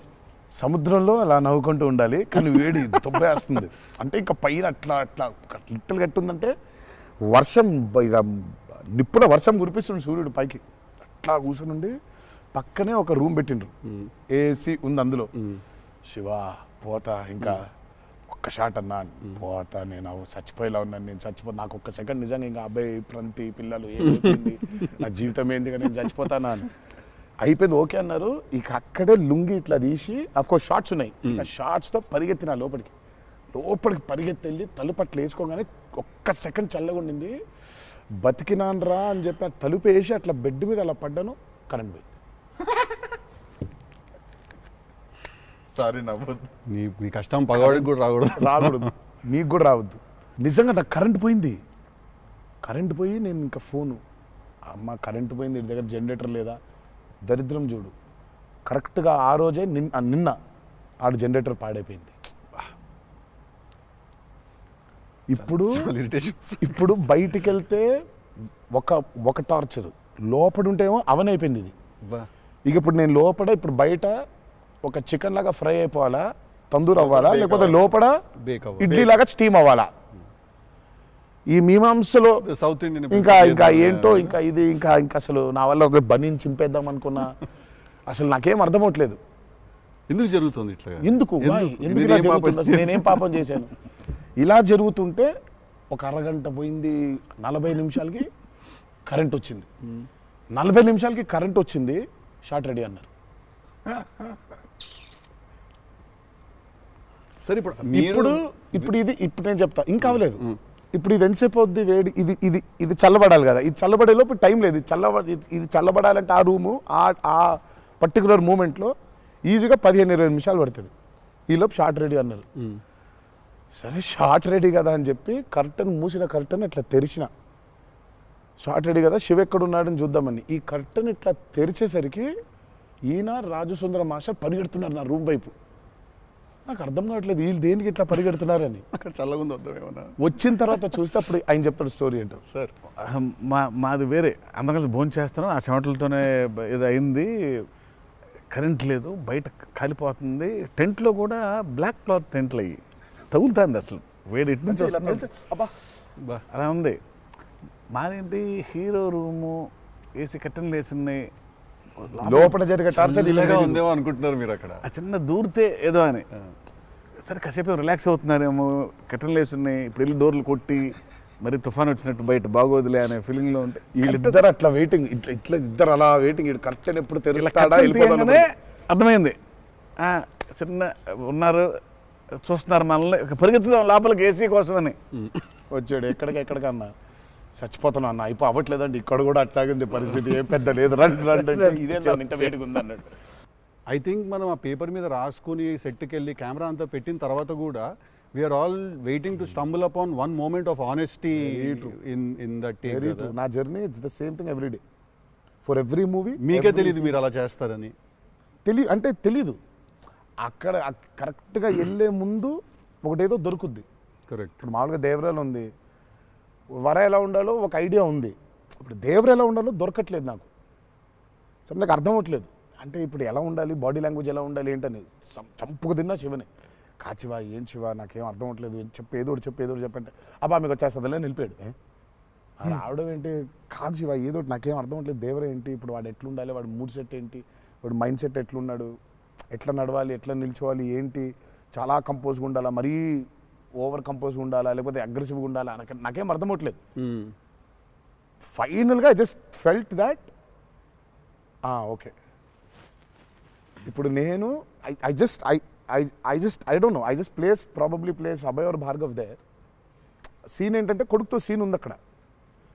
సముద్రంలో అలా నవ్వుకుంటూ ఉండాలి కానీ వేడి దొబ్బేస్తుంది. అంటే ఇంకా పైన అట్లా లిట్టలు కట్టుందంటే వర్షం ఇక నిప్పుల వర్షం కురిపిస్తుంది సూర్యుడు పైకి. అట్లా కూర్చొని పక్కనే ఒక రూమ్ పెట్టిండ్రు, ఏసీ ఉంది అందులో. శివా పోతా ఇంకా ఒక్క షాట్ అన్నా పోతా, నేను చచ్చిపోయేలా ఉన్నాను, నేను చచ్చిపోతా. నాకు ఒక్క సెకండ్ నిజంగా ఇంకా అబ్బాయి ప్రంతి పిల్లలు ఏమైంది నా జీవితం ఏంది నేను చచ్చిపోతానా అని అయిపోయింది. ఓకే అన్నారు. ఇక అక్కడే లుంగి ఇట్లా తీసి అఫ్కోర్స్ షార్ట్స్ ఉన్నాయి. ఆ షార్ట్స్తో పరిగెత్తిన లోపలికి పరిగెత్తి వెళ్ళి తలుపు అట్లా వేసుకోగానే ఒక్క సెకండ్ చల్లగా ఉండింది. బతికినాను రా అని చెప్పి ఆ తలుపు వేసి అట్లా బెడ్ మీద అలా పడ్డాను. కరెంట్ పోయింది. సారీ నవ్వద్దు. నీ కష్టం పగవాడికి కూడా రాకూడదు, మీకు కూడా రావద్దు. నిజంగా నాకు కరెంట్ పోయింది. కరెంట్ పోయి నేను ఇంకా ఫోను, అమ్మ కరెంట్ పోయింది, ఇంటి దగ్గర జనరేటర్ లేదా? దరిద్రం చూడు, కరెక్ట్గా ఆ రోజే నిన్న ఆడు జనరేటర్ పాడైపోయింది. ఇప్పుడు బయటికి వెళ్తే ఒక టార్చర్, లోపల ఉంటేమో అవన్ అయిపోయింది ఇది. ఇక ఇప్పుడు నేను ఇప్పుడు బయట ఒక చికెన్ లాగా ఫ్రై అయిపోవాలా, తందూరు అవ్వాలా, లేకపోతే లోపల ఇడ్లీ లాగా స్టీమ్ అవ్వాలా. ఈ మీమాంసలో సౌత్ ఇండియన్ ఇంకా ఏంటో ఇంకా ఇది ఇంకా అసలు నా వల్ల ఒక బనీని చింపేద్దాం అనుకున్నా అసలు నాకేం అర్థమవట్లేదు. ఎందుకు జరుగుతుంది ఇట్లా? ఎందుకు ఇలా జరుగుతుంది? అసలు నేనేం పాపం చేశాను? ఇలా జరుగుతుంటే ఒక అరగంట పోయింది, 40 నిమిషాలకి కరెంట్ వచ్చింది. 40 నిమిషాలకి కరెంట్ వచ్చింది, షార్ట్ రెడీ అన్నారు. సరే ఇప్పుడు నేను చెప్తా, ఇంకా అవ్వలేదు. ఇప్పుడు ఇది ఎంతసేపు అవుద్ది వేడి? ఇది చల్లబడాలి కదా, ఇది చల్లబడే లోపు టైం లేదు. ఇది చల్లబడాలంటే ఆ రూము ఆ పర్టికులర్ మూమెంట్లో ఈజీగా 15-20 నిమిషాలు పడుతుంది. ఈలోపు షార్ట్ రెడీ అన్నారు. సరే షార్ట్ రెడీ కదా అని చెప్పి మూసిన కర్టన్ ఇట్లా తెరిచిన. షార్ట్ రెడీ కదా, శివ ఎక్కడున్నాడని చూద్దామని ఈ కర్టన్ ఇట్లా తెరిచేసరికి ఈయన రాజు సుందర మాస్టర్ పరిగెడుతున్నారు నా రూమ్ వైపు. నాకు అర్థం కావట్లేదు వీళ్ళు దేనికి ఇట్లా పరిగెడుతున్నారని. అక్కడ చల్లగా ఉంది వద్దామేమన్నా. వచ్చిన తర్వాత చూస్తే అప్పుడు ఆయన చెప్తాడు స్టోరీ ఏంటో. సార్ మాది వేరే, అందరం కలిసి భోజనం చేస్తాను, ఆ చెమటలతోనే ఇది అయింది. కరెంట్ లేదు, బయట కాలిపోతుంది. టెంట్లో కూడా బ్లాక్ క్లాత్ టెంట్లు అయ్యి తగులుతుంది, అసలు వేడి ఇటు నుంచి వస్తుంది. అలా ఉంది. మాదేంటి హీరో రూము, ఏసీ కట్టెలు వేసి ఉన్నాయి, లోపల జరిగే టార్చర్ ఇలాగా ఉందేమో అనుకుంటున్నారు మీరు అక్కడ. ఆ చిన్న దూరితే ఏదో అని. సరే కాసేపు రిలాక్స్ అవుతున్నారేమో, కట్టెలు వేసి ఉన్నాయి, ఇప్పుడు వెళ్ళి డోర్లు కొట్టి మరి తుఫాన్ వచ్చినట్టు బయట బాగోదులే అనే ఫీలింగ్లో ఉంటే వీళ్ళిద్దరు అట్లా వెయిటింగ్, ఇట్లా ఇద్దరు అలా వెయిటింగ్. కర్టెన్ ఎప్పుడు తెరుస్తాడా అర్థమైంది. చిన్న ఉన్నారు, చూస్తున్నారు మనల్ని, పరిగెత్తుదాం లోపలికి ఏసీ కోసం అని వచ్చాడు. ఎక్కడికన్నా చచ్చిపోతున్నా అన్న, అయిపో అవ్వట్లేదండి, ఇక్కడ కూడా అట్లాగింది పరిస్థితి, ఏం పెద్ద లేదు, రండి ఇదే ఇంత వేడిగా ఉంది అన్నట్టు. ఐ థింక్ మనం ఆ పేపర్ మీద రాసుకుని సెట్కి వెళ్ళి కెమెరా అంతా పెట్టిన తర్వాత కూడా we are all waiting to stumble upon one moment of honesty in that take. నా journey it's the same thing every day for every movie. మీకే తెలియదు మీరు అలా చేస్తారని? తెలీదు. అక్కడ కరెక్ట్గా వెళ్ళే ముందు ఒకటేదో దొరుకుద్ది. కరెక్ట్. ఇప్పుడు మామూలుగా దేవరాలు ఉంది, వర ఎలా ఉండాలో ఒక ఐడియా ఉంది. ఇప్పుడు దేవర ఎలా ఉండాలో దొరకట్లేదు నాకు. సో నాకు అర్థం అవ్వట్లేదు. అంటే ఇప్పుడు ఎలా ఉండాలి, బాడీ లాంగ్వేజ్ ఎలా ఉండాలి ఏంటని చంపుకు తిన్నా శివని. కాచివా ఏం శివ నాకేం అర్థం అవ్వట్లేదు, ఏదో చెప్పంటే అబ్బా మీకు వచ్చేస్తుందిలే నిలిపాడు. రావడం ఏంటి, కాదు శివ ఏదో నాకేం అర్థం అవ్వట్లేదు, దేవర ఏంటి, ఇప్పుడు వాడు ఎట్లుండాలి, వాడు మూడ్ సెట్ ఏంటి, వాడు మైండ్ సెట్ ఎట్లున్నాడు, ఎట్లా నడవాలి, ఎట్లా నిల్చోవాలి ఏంటి, చాలా కంపోజ్గా ఉండాలా, మరీ ఓవర్ కంపోజ్గా ఉండాలా, లేకపోతే అగ్రెసివ్గా ఉండాలా, నాకేం అర్థం అవ్వట్లేదు. ఫైనల్గా I just felt that okay ఇప్పుడు నేను I don't know, I just probably place Abhay or Bhargav there. Scene ఏంటంటే కొడుకుతో సీన్ ఉంది అక్కడ.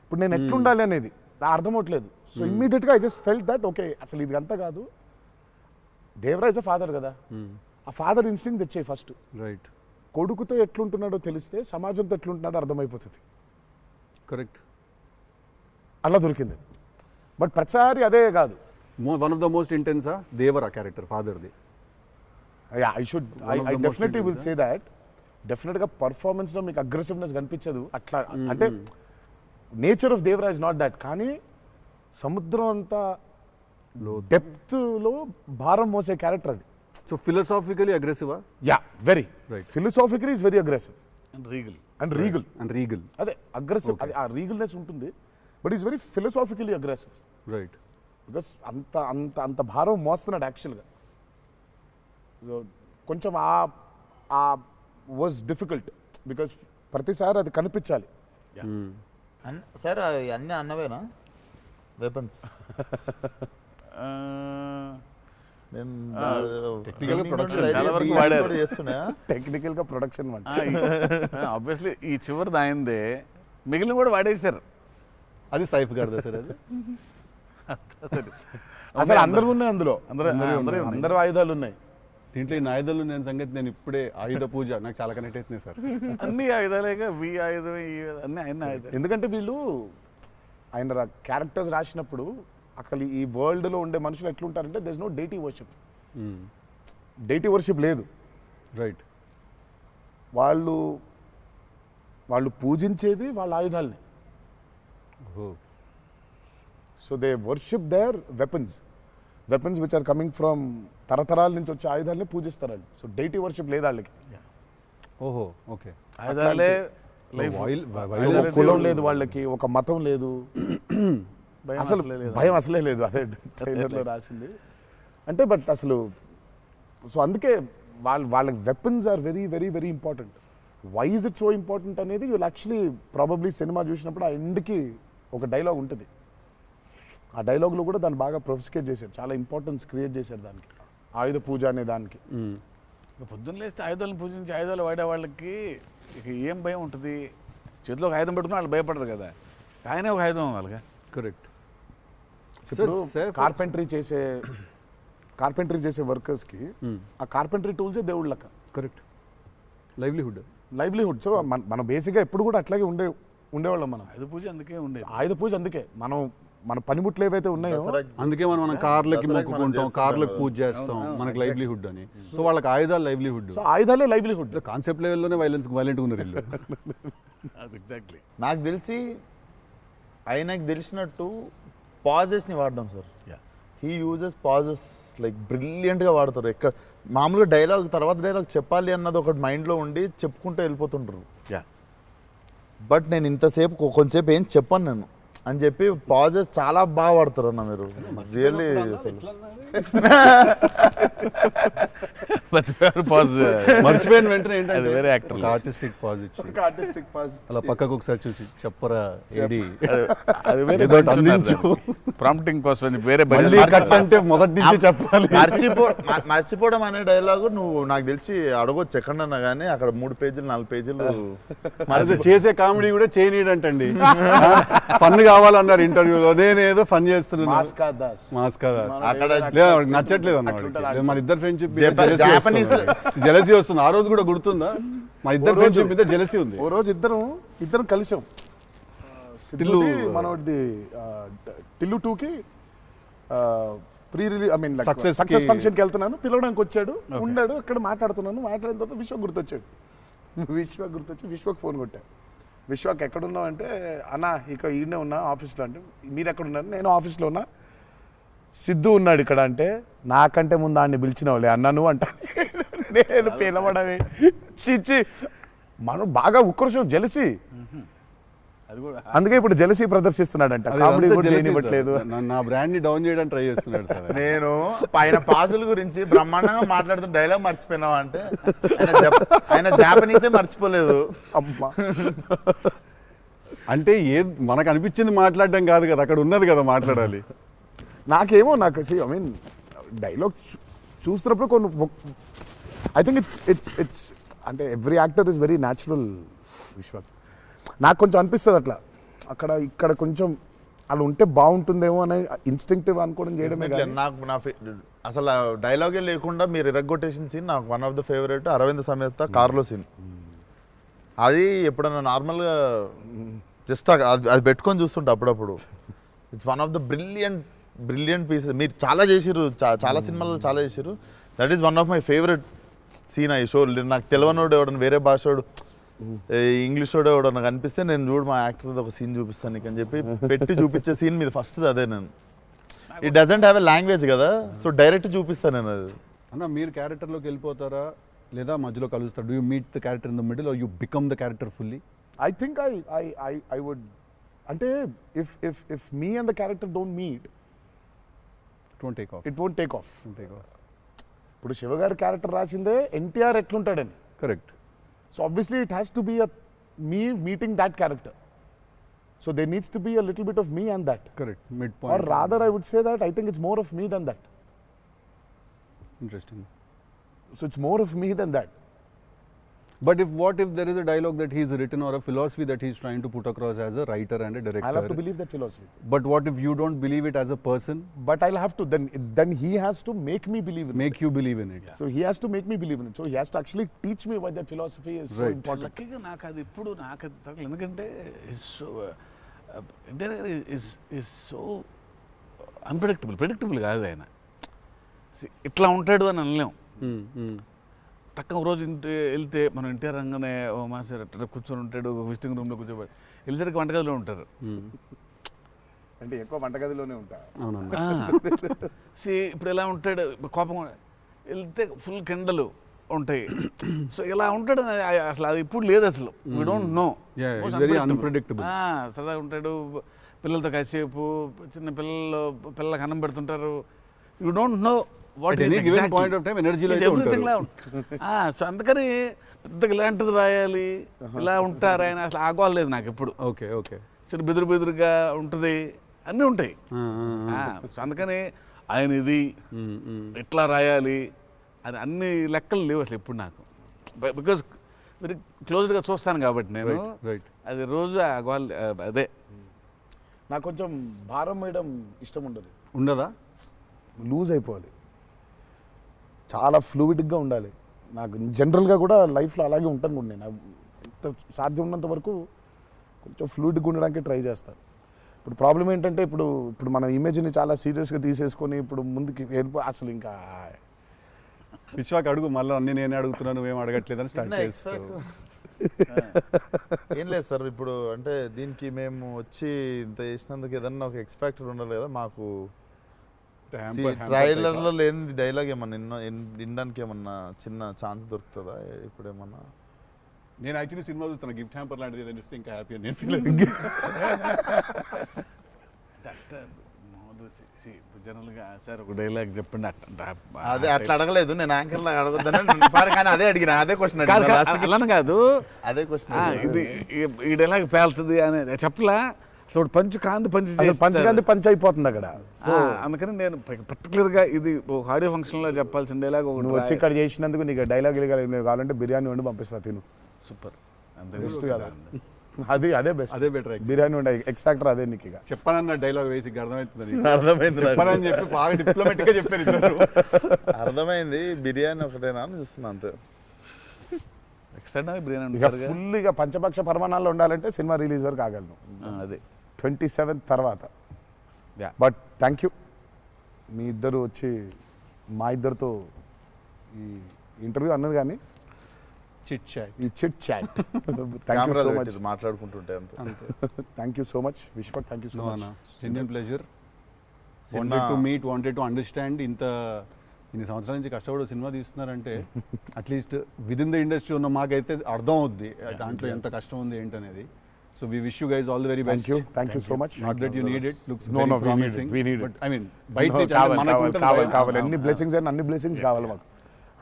ఇప్పుడు నేను ఎట్లుండాలి అనేది నా అర్థం అవ్వట్లేదు. సో ఇమ్మీడియట్గా I just felt that okay అసలు ఇది అంతా కాదు, దేవరాజ్ ఫాదర్ కదా, ఆ ఫాదర్ ఇన్స్టింక్ట్ తెచ్చాయి ఫస్ట్. రైట్. కొడుకుతో ఎట్లుంటున్నాడో తెలిస్తే సమాజంతో ఎట్లుంటున్నాడో అర్థమైపోతుంది. కరెక్ట్. అలా దొరికింది. బట్ ప్రతిసారి అదే కాదు. వన్ ఆఫ్ ద మోస్ట్ ఇంటెన్సా దేవరా క్యారెక్టర్ ఫాదర్ది. I definitely will say that. డెఫినెట్గా పర్ఫార్మెన్స్లో మీకు అగ్రెసివ్నెస్ కనిపించదు అట్లా. అంటే nature of Devaraj not that. కానీ సముద్రం అంతా డెప్త్లో భారం మోసే క్యారెక్టర్ అది. సో ఫిలసాఫికలీ అగ్రెసివా? Yeah, very. Right. Philosophically is very aggressive and regal. అదే అగ్రెసివ్, అది ఆ రీగల్నెస్ ఉంటుంది. But is very philosophically aggressive. Right. Because అంత భారం మోస్తున్నాడు యాక్చువల్గా. కొంచెం ఆ వాజ్ డిఫికల్ట్ బికాస్ ప్రతిసారి అది కనిపించాలి. సార్ అన్నీ అన్నవేనా వెపన్స్? టెక్నికల్ ప్రొడక్షన్ చాలా వరకు వాడారు. టెక్నికల్గా ప్రొడక్షన్ ఆబ్వియస్లీ ఈ చివరిది ఆయనదే, మిగిలిన కూడా వాడేశారు. అది సైఫ్ గారిదా సార్? అది అసలు అందరూ ఉన్నాయి అందులో, అందరూ ఆయుధాలు ఉన్నాయి దీంట్లో. ఈ ఆయుధాలు నేను సంగతి నేను ఇప్పుడే ఆయుధ పూజ నాకు చాలా కనెక్ట్ అవుతుంది సార్. అన్ని ఆయుధాలేగా, వి ఆయుధం అన్ని ఆయన ఆయుధాలు. ఎందుకంటే వీళ్ళు ఆయన క్యారెక్టర్స్ రాసినప్పుడు అసలు ఈ వరల్డ్లో ఉండే మనుషులు ఎట్లుంటారంటే there is no deity worship. Deity worship లేదు. రైట్. వాళ్ళు పూజించేది వాళ్ళ ఆయుధాలని. So they worship their weapons which are coming from తరతరాల నుంచి వచ్చే ఆయుధాలని పూజిస్తారు వాళ్ళు. సో డైటీ వర్షిప్ లేదు వాళ్ళకి. ఓహో, ఓకే. ఆయుధాలే ఒక కులం లేదు వాళ్ళకి, ఒక మతం లేదు, అసలు భయం అసలే లేదు. అదే ట్రైలర్లో రాసింది అంటే. బట్ అసలు సో అందుకే వాళ్ళకి weapons are very very very important. Why is it so important అనేది వీళ్ళు యాక్చువల్లీ ప్రాబబ్లీ సినిమా చూసినప్పుడు ఆ ఎండ్కి ఒక డైలాగ్ ఉంటుంది. ఆ డైలాగ్లో కూడా దాన్ని బాగా ప్రొఫిస్కేట్ చేశారు, చాలా ఇంపార్టెన్స్ క్రియేట్ చేశారు దానికి, ఆయుధ పూజ అనే దానికి. పొద్దున్న లేస్తే ఆయుధాలను పూజించి ఆయుధాలు వాడే వాళ్ళకి ఇక ఏం భయం ఉంటుంది? చేతిలో ఒక ఆయుధం పెట్టుకుని వాళ్ళు భయపడరు కదా, ఆయనే ఒక ఆయుధం వాళ్ళగా. కరెక్ట్. ఇప్పుడు కార్పెంటరీ చేసే వర్కర్స్కి ఆ కార్పెంటరీ టూల్సే దేవుళ్ళ లెక్క. కరెక్ట్. లైవ్లీహుడ్. సో మనం బేసిక్గా ఎప్పుడు కూడా అట్లాగే ఉండేవాళ్ళం. మనం ఆయుధ పూజ అందుకే ఉండేది. ఆయుధ పూజ అందుకే మన పనిముట్లు ఏవైతే ఉన్నాయో అందుకే మనం కార్లకి మొక్కుకుంటాం, కార్లకు పూజ చేస్తాం, మనకి లైవ్లీహుడ్ అని. సో వాళ్ళకి ఆయుధాలు లైవ్లీహుడ్. సో ఆయుధాలే లైవ్లీహుడ్. కాన్సెప్ట్ లెవెల్లోనే వైలెంట్ ఉన్నారు వీళ్ళు. ఎగ్జాక్ట్లీ. నాకు తెలిసి ఆయనకు తెలిసినట్టు పాజెస్ని వాడడం sir. He uses pauses like బ్రిలియంట్గా వాడతారు. ఎక్కడ మామూలుగా డైలాగ్ తర్వాత డైలాగ్ చెప్పాలి అన్నది ఒకటి మైండ్లో ఉండి చెప్పుకుంటూ వెళ్ళిపోతుంటారు. బట్ నేను ఇంతసేపు కొంతసేపు ఏం చెప్పాను నేను అని చెప్పి పాజెస్ చాలా బాగా వాడతారు అన్న మీరు. రియల్లీ మర్చిపోయిన వెంటనే ఏంటంటే వేరే యాక్టర్ ఆర్టిస్టిక్ పాజ్ ఇచ్చి అలా పక్కకు ఒకసారి చూసి చెప్పరా ఏడి అది వేరే ప్రాంప్టింగ్ కోసం వేరే కట్ అంటే మొదటి నుంచి చెప్పాలి. మర్చిపోవడం అనే డైలాగు నువ్వు నాకు తెలిసి అడగొచ్చు ఎక్కడన్నా కానీ అక్కడ 3 పేజీలు 4 పేజీలు చేసే కామెడీ కూడా చేయనీడంటండి. ఫన్ కావాలన్నారు ఇంటర్వ్యూలో, నేనేదో ఫన్ చేస్తున్నాను. అక్కడ నచ్చట్లేదు అన్నమాట. మన ఇద్దరు ఫ్రెండ్షిప్ జెలసీ వస్తుంది. ఆ రోజు కూడా గుర్తుందా? మా ఇద్దరు ఫ్రెండ్షిప్ మీద జెలసీ ఉంది. ఓ రోజు ఇద్దరం కలిసాం. మనోడిది టిల్లు 2కి pre release I mean success ఫంక్షన్కి వెళ్తున్నాను, పిలవడానికి వచ్చాడు, ఉన్నాడు అక్కడ, మాట్లాడుతున్నాను. మాట్లాడిన తర్వాత విశ్వక్ గుర్తొచ్చి విశ్వక్ ఫోన్ కొట్టా. విశ్వక్ ఎక్కడున్నావు అంటే, అన్న ఇక ఈడనే ఉన్నా ఆఫీస్లో. అంటే మీరు ఎక్కడున్నారు? నేను ఆఫీస్లో ఉన్నా. సిద్ధు ఉన్నాడు ఇక్కడ అంటే, నాకంటే ముందు ఆడిని పిలిచినవులే అన్నా నువ్వు అంటా. నేను పిలవడమే చిచ్చి. మనం బాగా ఉక్రోషం, జెలసీ. అందుకే ఇప్పుడు జెలసీ ప్రదర్శిస్తున్నాడంట. కామెడీ కూడా చేయనివ్వట్లేదు. నా బ్రాండ్ ని డౌన్ చేయడానికి ట్రై చేస్తున్నాడు సార్. నేను ఆయన పాజుల గురించి బ్రహ్మాండంగా మాట్లాడుతున్న డైలాగ్ మర్చిపోయినావా అంటే, ఆయన జాపనీసే మర్చిపోలేదు. అమ్మా అంటే మనకు అనిపించింది మాట్లాడడం కాదు కదా, అక్కడ ఉన్నది కదా మాట్లాడాలి. నాకు ఐ మీన్ డైలాగ్ చూస్తున్నప్పుడు కొన్ని ఐ థింక్ ఇట్స్ అంటే every actor is very natural. Vishwak నాకు కొంచెం అనిపిస్తుంది అట్లా, ఇక్కడ కొంచెం అలా ఉంటే బాగుంటుందేమో అనే ఇన్స్టింక్టివ్ అనుకోవడం చేయడమే. నాకు అసలు డైలాగే లేకుండా మీరు ఇరగ్గొట్టేసిన సీన్ నాకు one of the favourite. Aravinda Sametha కార్లో సీన్. అది ఎప్పుడన్నా నార్మల్గా జస్ట్ అది పెట్టుకొని చూస్తుంటా అప్పుడప్పుడు. It's one of the brilliant pieces. మీరు చాలా చేసిర్రు, చాలా సినిమాలు చాలా చేసిర్రు. That is one of my favourite scene ఆ షో. నాకు తెలియనోడు ఎవడన్నా, వేరే భాషోడు, ఇంగ్లీష్ వాడు ఎవడో నాకు అనిపిస్తే, నేను చూడు మా యాక్టర్ ఒక సీన్ చూపిస్తాను నీకు అని చెప్పి పెట్టి చూపించే సీన్ మీద ఫస్ట్ అదే. నేను it doesn't have a language కదా, సో డైరెక్ట్ చూపిస్తాను నేను అది. అన్న మీరు క్యారెక్టర్లోకి వెళ్ళిపోతారా లేదా మధ్యలో కలుస్తారు? Do you meet the character in the middle or you become the character fully? I think I would, అంటే if me and the character don't meet, it won't take off. ఇప్పుడు శివగారి క్యారెక్టర్ రాసిందే ఎన్టీఆర్ ఎట్లుంటాడని. Correct. So obviously it has to be me meeting that character. So there needs to be a little bit of me and that. Correct. Midpoint. Or rather I would say that I think it's more of me than that. Interesting. So it's more of me than that. But what if there is a dialogue that he's written or a philosophy that he's trying to put across as a writer and a director? I'll have to believe that philosophy. But what if you don't believe it as a person? But I'll have to, then he has to make me believe in it. Make you believe in it. Yeah. So he has to make me believe in it. So he has to actually teach me why that philosophy is so important. లక్కీగా నాకు అది ఇప్పుడు తగ్గలేదు. ఎందుకంటే ఇస్ సో ప్రెడిక్టబుల్ కాదు ఆయన. ఇట్లా ఉంటాడు అని అనలేం. తక్కువ రోజు వెళ్తే మనం ఎన్టీఆర్ రంగానే ఓ మాస్టర్ అట్లా కూర్చొని ఉంటాడు, విజిటింగ్ రూమ్లో కూర్చోబెట్టి, వెళ్ళేసరికి వంటగదిలో ఉంటారు. అంటే ఎక్కువ వంటగదిలోనే ఉంటా. ఇప్పుడు ఎలా ఉంటాడు, కోపం వెళ్తే ఫుల్ కెండలు, ఉంటాయి. సో ఇలా ఉంటాడు అసలు అది ఇప్పుడు లేదు అసలు. We don't know. Yeah, it's very unpredictable. సరదాగా ఉంటాడు, పిల్లలతో కాసేపు, చిన్న పిల్లలకు అన్నం పెడుతుంటారు. You don't know what At any given point of time, energy లో అయితే ఉంటారు. సో అందుకని పెద్దగా ఇలాంటిది రాయాలి, ఇలా ఉంటారు ఆయన అసలు ఆగోలేదు నాకు ఎప్పుడు. Okay okay. చిన్న బెదురుగా ఉంటుంది, అన్నీ ఉంటాయి. సో అందుకని ఆయన ఇది ఇట్లా రాయాలి అని అన్ని లెక్కలు లేవు అసలు ఎప్పుడు నాకు. బికాజ్ వెరీ క్లోజ్గా చూస్తాను కాబట్టి నేను. రైట్. అది రోజు అదే నాకు కొంచెం భారం వేయడం ఇష్టం ఉండదు. ఉండదా? లూజ్ అయిపోవాలి, చాలా ఫ్లూయిడ్గా ఉండాలి. నాకు జనరల్గా కూడా లైఫ్లో అలాగే ఉంటాను కూడా నేను. ఎంత సాధ్యం ఉన్నంత వరకు కొంచెం ఫ్లూయిడ్గా ఉండడానికి ట్రై చేస్తాను. ఇప్పుడు ప్రాబ్లం ఏంటంటే ఇప్పుడు మన ఇమేజ్ని చాలా సీరియస్గా తీసేసుకొని ఇప్పుడు ముందుకి అసలు ఇంకా విశ్వాక్ అడుగు మళ్ళీ అన్ని నేనే అడుగుతున్నాను, నువ్వేం అడగట్లేదని స్టార్ట్ చేస్తావు. ఏం లేదు సార్, ఇప్పుడు అంటే దీనికి మేము వచ్చి ఇంత చేసినందుకు ఏదన్నా ఒక ఎక్స్పెక్టర్ ఉండాలి కదా మాకు. ట్రైలర్లో లేని డైలాగ్ ఏమన్నా వినడానికి ఏమన్నా చిన్న ఛాన్స్ దొరుకుతుందా ఇప్పుడు ఏమన్నా? నేను యాక్చువల్లీ సినిమా చూస్తాను, గిఫ్ట్ హ్యాంపర్ లాంటిది ఏదైనా ఇస్తే ఇంకా హ్యాపీ అని నేను ఫీల్ జనరల్గా సార్ ఒక డైలాగ్ చెప్పండి. అదే అట్లా అడగలేదు నేను, యాంకర్లో అడగొద్దని కానీ అదే అడిగిన, అదే క్వశ్చన్ అలా కాదు, అదే క్వశ్చన్. ఇది ఈ డైలాగ్ పేలుతుంది అని చెప్పలా. అసలు పంచ్ పంచ్ అయిపోతుంది అక్కడ. సో అందుకని నేను పర్టికులర్గా ఇది ఒక ఆడియో ఫంక్షన్లో చెప్పాల్సిన డైలాగ్ ఒకటి. నువ్వు వచ్చి ఇక్కడ చేసినందుకు నీకు డైలాగ్ కావాలంటే బిర్యానీ వండి పంపిస్తా, తిను. సూపర్. బెస్ట్ కదా, అదే బెస్ట్, అదే బెటర్. బిర్యానీ వండి ఎక్స్ ఫ్యాక్టర్ అదే నీకు. ఇక చెప్పానన్న డైలాగ్ వేసి అర్థమవుతుంది, అర్థమైంది చెప్పానని చెప్పి బాగా డిప్లొమాటిక్ గా చెప్పారు ఇద్దరు. అర్థమైంది, బిర్యానీ ఒకటేనా అని చూస్తున్నా అంతే. ఎక్స్ట్రా బిర్యానీ ఇక ఫుల్ ఇక పంచపక్ష పరమాణాల్లో ఉండాలంటే సినిమా రిలీజ్ వరకు ఆగలను, అదే 27th తర్వాత. Yeah. బట్ థ్యాంక్ యూ, మీ ఇద్దరు వచ్చి మా ఇద్దరితో ఈ ఇంటర్వ్యూ అన్నది కానీ చిట్ చాట్, ఈ chit chat. Thank you so much, మాట్లాడుకుంటుంటే అంతే. Thank you so much Vishwak, thank you so much. Genuine pleasure. Wanted to meet, wanted to understand. ఇన్ని సంవత్సరాల నుంచి కష్టపడి సినిమా తీస్తున్నారంటే at least with in the industry ఉన్న మాకైతే అర్థం అవుద్ది దాంట్లో ఎంత కష్టం ఉంది ఏంటనేది. So we wish you guys all the very best. Thank you so much. Not that you need it, looks No, very no, we need it, promising. we need it. But I mean బయట నుంచి కావాలి ఎన్ని బ్లెస్సింగ్స్ అయినా అన్ని బ్లెస్సింగ్స్ కావాలి మాకు.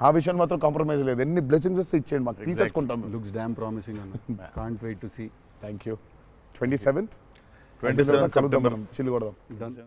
ఆ విషయం మాత్రం కాంప్రమైజ్ లేదు. ఎన్ని బ్లెస్సింగ్స్ వస్తే ఇచ్చేయండి మాకు, తీసేసుకుంటాం. లుక్స్ డామ్ ప్రామిసింగ్ అన్న. Can't wait to see. Thank you. 27th September. చిల్లు కొడదాం. Done.